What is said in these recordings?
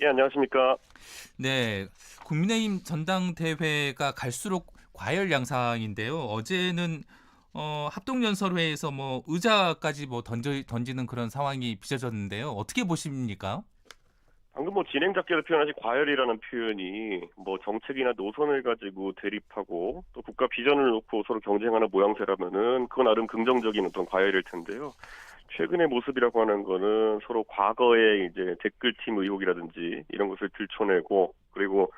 예, 안녕하십니까. 네, 국민의힘 전당대회가 갈수록 과열 양상인데요. 어제는 합동연설회에서 뭐 의자까지 뭐 던지는 그런 상황이 빚어졌는데요. 어떻게 보십니까? 방금 뭐 진행자께서 표현하신 과열이라는 표현이 뭐 정책이나 노선을 가지고 대립하고 또 국가 비전을 놓고 서로 경쟁하는 모양새라면은 그건 나름 긍정적인 어떤 과열일 텐데요. 최근의 모습이라고 하는 거는 서로 과거의 이제 댓글팀 의혹이라든지 이런 것을 들춰내고 그리고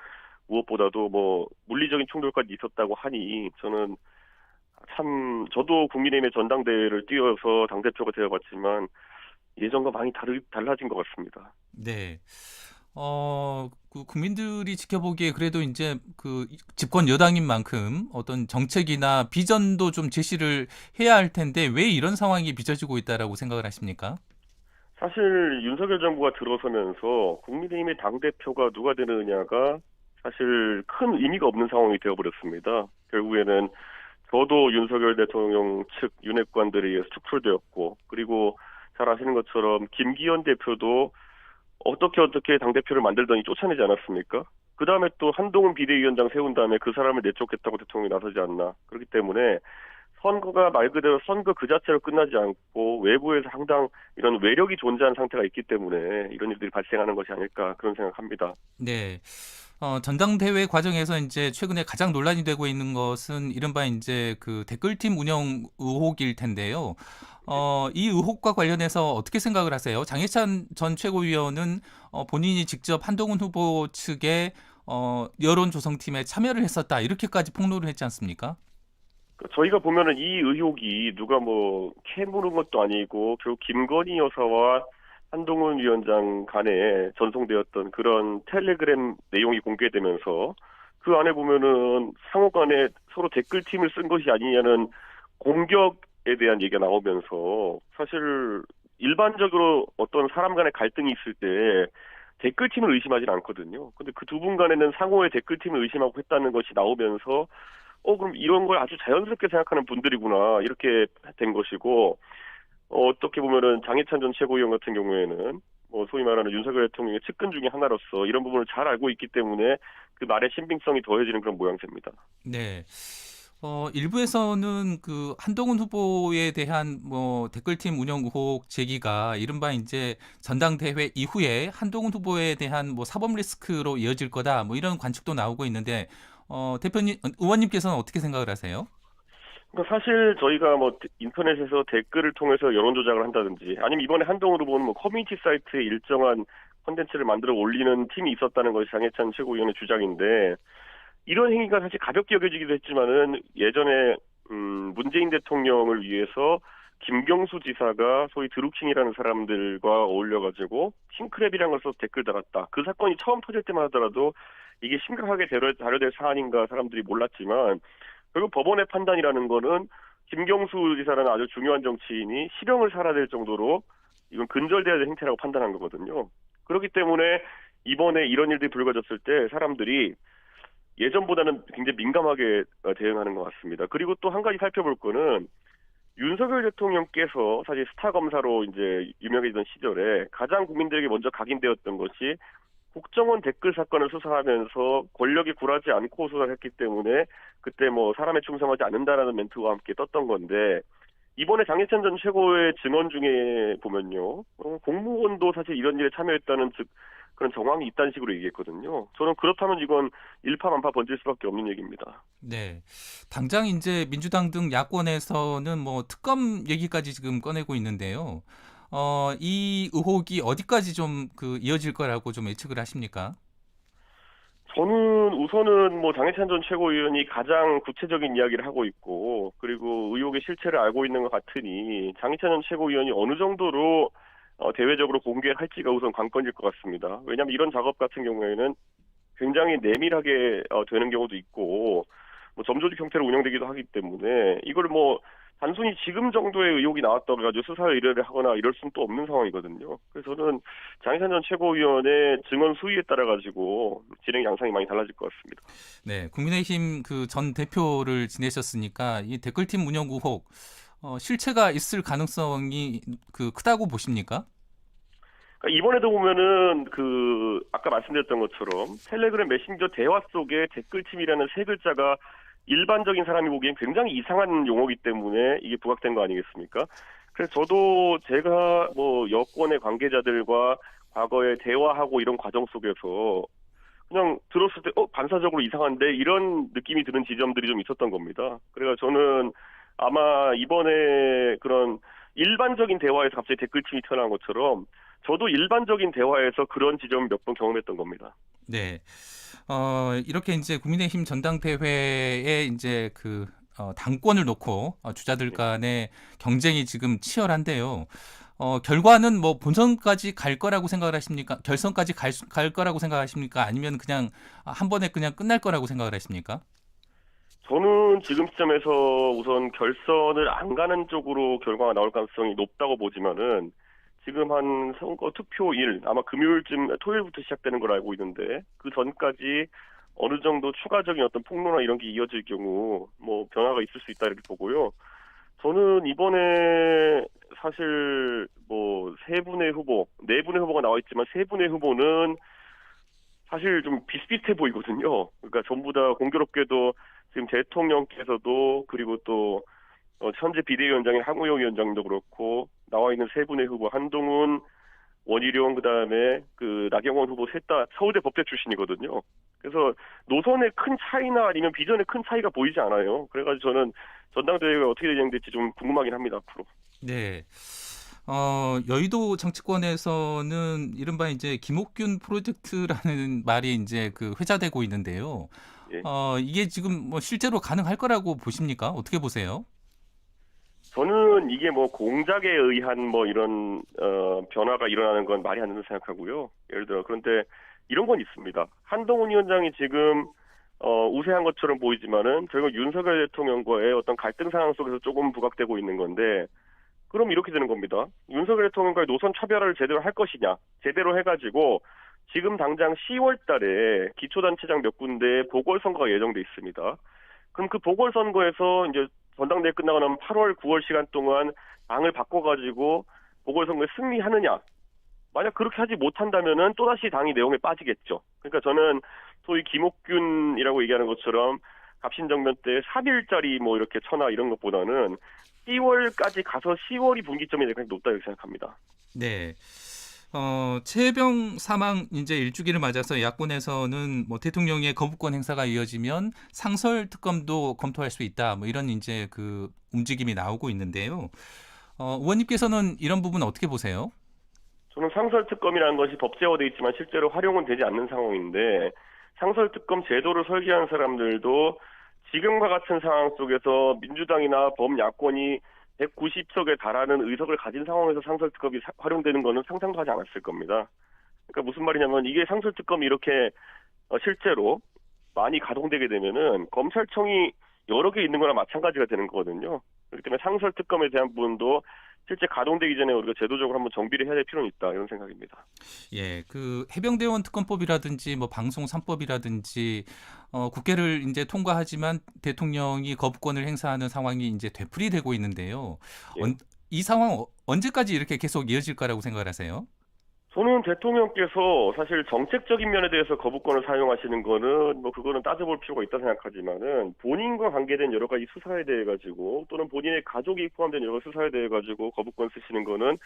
무엇보다도 뭐 물리적인 충돌까지 있었다고 하니 저는 참 저도 국민의힘의 전당대회를 뛰어서 당대표가 되어봤지만 예전과 많이 달라진 것 같습니다. 네. 그 국민들이 지켜보기에 그래도 이제 그 집권 여당인 만큼 어떤 정책이나 비전도 좀 제시를 해야 할 텐데 왜 이런 상황이 빚어지고 있다라고 생각을 하십니까? 사실 윤석열 정부가 들어서면서 국민의힘의 당대표가 누가 되느냐가 사실 큰 의미가 없는 상황이 되어버렸습니다. 결국에는 저도 윤석열 대통령 측 윤핵관들에 의해서 축출되었고, 그리고 잘 아시는 것처럼 김기현 대표도 어떻게 당대표를 만들더니 쫓아내지 않았습니까? 그 다음에 또 한동훈 비대위원장 세운 다음에 그 사람을 내쫓겠다고 대통령이 나서지 않나. 그렇기 때문에 선거가 말 그대로 선거 그 자체로 끝나지 않고 외부에서 상당 이런 외력이 존재하는 상태가 있기 때문에 이런 일들이 발생하는 것이 아닐까 그런 생각합니다. 네. 전당대회 과정에서 이제 최근에 가장 논란이 되고 있는 것은 이른바 이제 그 댓글팀 운영 의혹일 텐데요. 이 의혹과 관련해서 어떻게 생각을 하세요? 장해찬 전 최고위원은 본인이 직접 한동훈 후보 측의 여론 조성팀에 참여를 했었다 이렇게까지 폭로를 했지 않습니까? 저희가 보면은 이 의혹이 누가 뭐 캐물은 것도 아니고 결국 김건희 여사와 한동훈 위원장 간에 전송되었던 그런 텔레그램 내용이 공개되면서 그 안에 보면은 상호 간에 서로 댓글팀을 쓴 것이 아니냐는 공격에 대한 얘기가 나오면서 사실 일반적으로 어떤 사람 간의 갈등이 있을 때 댓글팀을 의심하진 않거든요. 근데 그 두 분 간에는 상호의 댓글팀을 의심하고 했다는 것이 나오면서 그럼 이런 걸 아주 자연스럽게 생각하는 분들이구나 이렇게 된 것이고 어떻게 보면은 장해찬 전 최고위원 같은 경우에는 뭐 소위 말하는 윤석열 대통령의 측근 중에 하나로서 이런 부분을 잘 알고 있기 때문에 그 말의 신빙성이 더해지는 그런 모양새입니다. 네. 일부에서는 그 한동훈 후보에 대한 뭐 댓글팀 운영 의혹 제기가 이른바 이제 전당대회 이후에 한동훈 후보에 대한 뭐 사법 리스크로 이어질 거다 뭐 이런 관측도 나오고 있는데 대표님 의원님께서는 어떻게 생각을 하세요? 그러니까 사실 저희가 뭐 인터넷에서 댓글을 통해서 여론 조작을 한다든지 아니면 이번에 한동훈 후보는 뭐 커뮤니티 사이트에 일정한 콘텐츠를 만들어 올리는 팀이 있었다는 것이 장해찬 최고위원의 주장인데 이런 행위가 사실 가볍게 여겨지기도 했지만은 예전에 문재인 대통령을 위해서 김경수 지사가 소위 드루킹이라는 사람들과 어울려가지고 킹크랩이라는 걸 써서 댓글 달았다. 그 사건이 처음 터질 때만 하더라도 이게 심각하게 다뤄질 사안인가 사람들이 몰랐지만 결국 법원의 판단이라는 거는 김경수 지사라는 아주 중요한 정치인이 실형을 살아야 될 정도로 이건 근절돼야 될 행태라고 판단한 거거든요. 그렇기 때문에 이번에 이런 일들이 불거졌을 때 사람들이 예전보다는 굉장히 민감하게 대응하는 것 같습니다. 그리고 또 한 가지 살펴볼 거는 윤석열 대통령께서 사실 스타 검사로 이제 유명해지던 시절에 가장 국민들에게 먼저 각인되었던 것이 국정원 댓글 사건을 수사하면서 권력이 굴하지 않고 수사를 했기 때문에 그때 뭐 사람에 충성하지 않는다라는 멘트와 함께 떴던 건데 이번에 장해찬 전 최고의 증언 중에 보면요. 공무원도 사실 이런 일에 참여했다는 즉 그런 정황이 있다는 식으로 얘기했거든요. 저는 그렇다면 이건 일파만파 번질 수밖에 없는 얘기입니다. 네. 당장 이제 민주당 등 야권에서는 뭐 특검 얘기까지 지금 꺼내고 있는데요. 이 의혹이 어디까지 좀 그 이어질 거라고 좀 예측을 하십니까? 저는 우선은 뭐 장해찬 전 최고위원이 가장 구체적인 이야기를 하고 있고 그리고 의혹의 실체를 알고 있는 것 같으니 장해찬 전 최고위원이 어느 정도로 대외적으로 공개할지가 우선 관건일 것 같습니다. 왜냐하면 이런 작업 같은 경우에는 굉장히 내밀하게 되는 경우도 있고 뭐 점조직 형태로 운영되기도 하기 때문에 이걸 뭐 단순히 지금 정도의 의혹이 나왔다고 가지고 수사 의뢰를 하거나 이럴 수는 또 없는 상황이거든요. 그래서 저는 장희찬 전 최고위원의 증언 수위에 따라 가지고 진행 양상이 많이 달라질 것 같습니다. 네. 국민의힘 그 전 대표를 지내셨으니까 이 댓글팀 운영 의혹 실체가 있을 가능성이 그 크다고 보십니까? 그러니까 이번에도 보면은 아까 말씀드렸던 것처럼 텔레그램 메신저 대화 속에 댓글팀이라는 세 글자가 일반적인 사람이 보기엔 굉장히 이상한 용어이기 때문에 이게 부각된 거 아니겠습니까? 그래서 저도 제가 뭐 여권의 관계자들과 과거에 대화하고 이런 과정 속에서 그냥 들었을 때 반사적으로 이상한데 이런 느낌이 드는 지점들이 좀 있었던 겁니다. 그래서 저는 아마 이번에 그런 일반적인 대화에서 갑자기 댓글팀이 태어난 것처럼 저도 일반적인 대화에서 그런 지점 몇 번 경험했던 겁니다. 네. 이렇게 이제 국민의힘 전당대회에 이제 당권을 놓고 주자들 간의 경쟁이 지금 치열한데요. 결과는 뭐 본선까지 갈 거라고 생각을 하십니까? 결선까지 갈 거라고 생각하십니까? 아니면 그냥 한 번에 그냥 끝날 거라고 생각을 하십니까? 저는 지금 시점에서 우선 결선을 안 가는 쪽으로 결과가 나올 가능성이 높다고 보지만은 지금 한 선거 투표일 아마 토요일부터 시작되는 걸 알고 있는데 그 전까지 어느 정도 추가적인 어떤 폭로나 이런 게 이어질 경우 뭐 변화가 있을 수 있다 이렇게 보고요. 저는 이번에 사실 뭐 세 분의 후보, 네 분의 후보가 나와 있지만 세 분의 후보는 사실 좀 비슷비슷해 보이거든요. 그러니까 전부 다 공교롭게도 지금 대통령께서도 그리고 또 현재 비대위원장인 하무영 위원장도 그렇고 나와 있는 세 분의 후보 한동훈, 원희룡 그다음에 나경원 후보 셋 다 서울대 법대 출신이거든요. 그래서 노선의 큰 차이나 아니면 비전의 큰 차이가 보이지 않아요. 그래가지고 저는 전당대회가 어떻게 진행될지 좀 궁금하긴 합니다, 앞으로. 네. 여의도 정치권에서는 이른바 이제 김옥균 프로젝트라는 말이 이제 회자되고 있는데요. 예. 이게 지금 뭐 실제로 가능할 거라고 보십니까? 어떻게 보세요? 저는 이게 뭐 공작에 의한 뭐 이런 변화가 일어나는 건 말이 안 된다고 생각하고요. 예를 들어 그런데 이런 건 있습니다. 한동훈 위원장이 지금 우세한 것처럼 보이지만은 결국 윤석열 대통령과의 어떤 갈등 상황 속에서 조금 부각되고 있는 건데 그럼 이렇게 되는 겁니다. 윤석열 대통령과의 노선 차별화를 제대로 할 것이냐. 제대로 해가지고 지금 당장 10월 달에 기초단체장 몇 군데 보궐선거가 예정돼 있습니다. 그럼 그 보궐선거에서 이제 전당대회 끝나고 나면 8월, 9월 시간 동안 당을 바꿔가지고 보궐선거에 승리하느냐. 만약 그렇게 하지 못한다면은 또다시 당이 내용에 빠지겠죠. 그러니까 저는 소위 김옥균이라고 얘기하는 것처럼 갑신정변 때 3일짜리 뭐 이렇게 천하 이런 것보다는 10월까지 가서 10월이 분기점이 되게 높다 이렇게 생각합니다. 네. 최혜병 사망 이제 일주기를 맞아서 야권에서는 뭐 대통령의 거부권 행사가 이어지면 상설 특검도 검토할 수 있다. 뭐 이런 이제 움직임이 나오고 있는데요. 의원님께서는 이런 부분 어떻게 보세요? 저는 상설특검이라는 것이 법제화돼 있지만 실제로 활용은 되지 않는 상황인데 상설특검 제도를 설계한 사람들도 지금과 같은 상황 속에서 민주당이나 범야권이 190석에 달하는 의석을 가진 상황에서 상설특검이 활용되는 것은 상상도 하지 않았을 겁니다. 그러니까 무슨 말이냐면 이게 상설특검이 이렇게 실제로 많이 가동되게 되면은 검찰청이 여러 개 있는 거나 마찬가지가 되는 거거든요. 그렇기 때문에 상설특검에 대한 부분도 실제 가동되기 전에 우리가 제도적으로 한번 정비를 해야 될 필요는 있다 이런 생각입니다. 예, 해병대원 특검법이라든지 뭐 방송 3법이라든지 국회를 이제 통과하지만 대통령이 거부권을 행사하는 상황이 이제 되풀이되고 있는데요. 예. 이 상황 언제까지 이렇게 계속 이어질 거라고 생각을 하세요? 저는 대통령께서 사실 정책적인 면에 대해서 거부권을 사용하시는 거는 뭐 그거는 따져볼 필요가 있다 생각하지만은 본인과 관계된 여러 가지 수사에 대해 가지고 또는 본인의 가족이 포함된 여러 수사에 대해 가지고 거부권 쓰시는 거는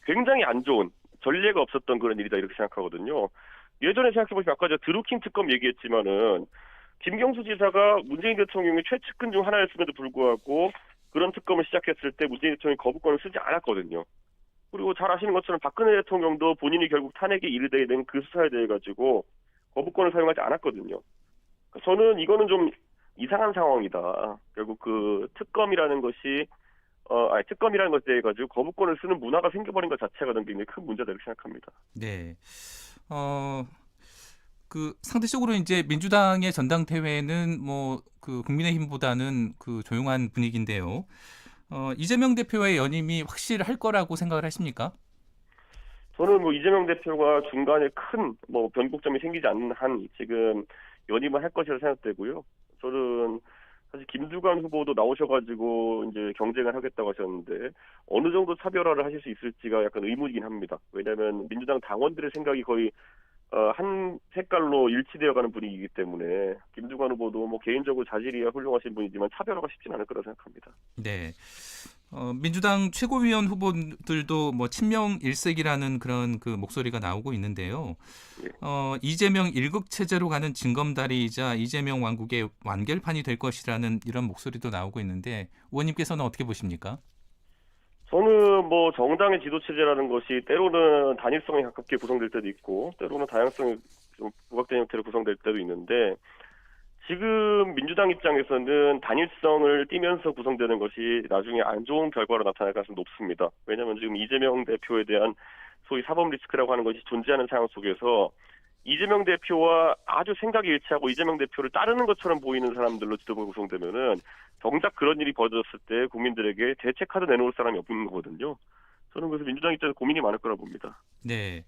굉장히 안 좋은 전례가 없었던 그런 일이다 이렇게 생각하거든요. 예전에 생각해보시면 아까 제가 드루킹 특검 얘기했지만은 김경수 지사가 문재인 대통령의 최측근 중 하나였음에도 불구하고 그런 특검을 시작했을 때 문재인 대통령이 거부권을 쓰지 않았거든요. 그리고 잘 아시는 것처럼 박근혜 대통령도 본인이 결국 탄핵에 이르게 된 그 수사에 대해 가지고 거부권을 사용하지 않았거든요. 저는 이거는 좀 이상한 상황이다. 결국 특검이라는 것이 특검이라는 것에 대해 가지고 거부권을 쓰는 문화가 생겨버린 것 자체가 굉장히 큰 문제다 이렇게 생각합니다. 네. 상대적으로 이제 민주당의 전당대회는 뭐 국민의힘보다는 조용한 분위기인데요. 이재명 대표의 연임이 확실할 거라고 생각을 하십니까? 저는 뭐 이재명 대표가 중간에 큰 뭐 변곡점이 생기지 않는 한 지금 연임을 할 것이라 생각되고요. 저는 사실 김두관 후보도 나오셔가지고 이제 경쟁을 하겠다고 하셨는데 어느 정도 차별화를 하실 수 있을지가 약간 의문이긴 합니다. 왜냐하면 민주당 당원들의 생각이 거의 한 색깔로 일치되어가는 분위기이기 때문에 김두관 후보도 뭐 개인적으로 자질이야 훌륭하신 분이지만 차별화가 쉽지는 않을 거라 생각합니다. 네. 민주당 최고위원 후보들도 뭐 친명 일색이라는 그런 그 목소리가 나오고 있는데요. 예. 이재명 일극 체제로 가는 징검다리이자 이재명 왕국의 완결판이 될 것이라는 이런 목소리도 나오고 있는데 의원님께서는 어떻게 보십니까? 저는 뭐 정당의 지도 체제라는 것이 때로는 단일성에 가깝게 구성될 때도 있고 때로는 다양성이 좀 부각된 형태로 구성될 때도 있는데 지금 민주당 입장에서는 단일성을 띠면서 구성되는 것이 나중에 안 좋은 결과로 나타날 가능성이 높습니다. 왜냐하면 지금 이재명 대표에 대한 소위 사법 리스크라고 하는 것이 존재하는 상황 속에서 이재명 대표와 아주 생각이 일치하고 이재명 대표를 따르는 것처럼 보이는 사람들로 지도부가 구성되면은 정작 그런 일이 벌어졌을 때 국민들에게 대체 카드 내놓을 사람이 없는 거거든요. 저는 그래서 민주당 입장에서 고민이 많을 거라 봅니다. 네.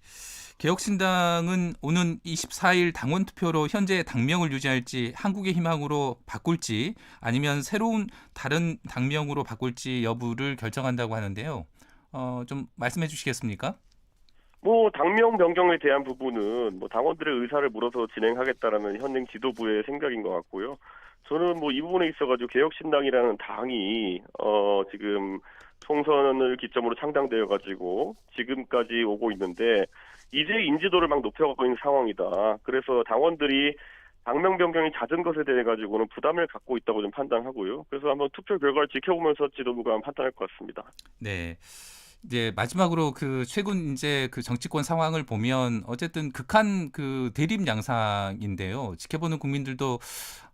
개혁신당은 오는 24일 당원 투표로 현재 당명을 유지할지 한국의 희망으로 바꿀지 아니면 새로운 다른 당명으로 바꿀지 여부를 결정한다고 하는데요. 좀 말씀해 주시겠습니까? 뭐 당명 변경에 대한 부분은 뭐 당원들의 의사를 물어서 진행하겠다라는 현행 지도부의 생각인 것 같고요. 저는 뭐 이 부분에 있어가지고 개혁신당이라는 당이 지금 총선을 기점으로 창당되어 가지고 지금까지 오고 있는데 이제 인지도를 막 높여가고 있는 상황이다. 그래서 당원들이 당명 변경이 잦은 것에 대해 가지고는 부담을 갖고 있다고 좀 판단하고요. 그래서 한번 투표 결과를 지켜보면서 지도부가 한번 판단할 것 같습니다. 네. 이제 마지막으로 그 최근 이제 그 정치권 상황을 보면 어쨌든 극한 그 대립 양상인데요. 지켜보는 국민들도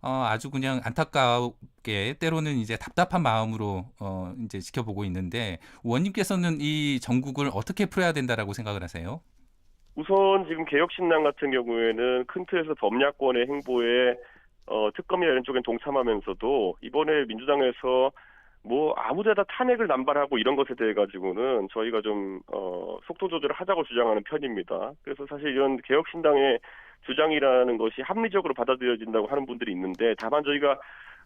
아주 그냥 안타깝게 때로는 이제 답답한 마음으로 이제 지켜보고 있는데 의원님께서는 이 정국을 어떻게 풀어야 된다라고 생각을 하세요? 우선 지금 개혁신당 같은 경우에는 큰 틀에서 범야권의 행보에 특검이나 이런 쪽엔 동참하면서도 이번에 민주당에서 뭐 아무데나 탄핵을 남발하고 이런 것에 대해 가지고는 저희가 좀 속도 조절을 하자고 주장하는 편입니다. 그래서 사실 이런 개혁신당의 주장이라는 것이 합리적으로 받아들여진다고 하는 분들이 있는데 다만 저희가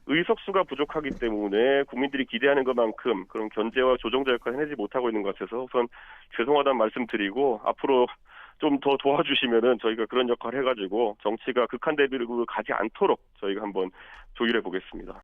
의석수가 부족하기 때문에 국민들이 기대하는 것만큼 그런 견제와 조정자 역할을 해내지 못하고 있는 것 같아서 우선 죄송하다는 말씀드리고 앞으로 좀 더 도와주시면은 저희가 그런 역할을 해가지고 정치가 극한 대비로 가지 않도록 저희가 한번 조율해 보겠습니다.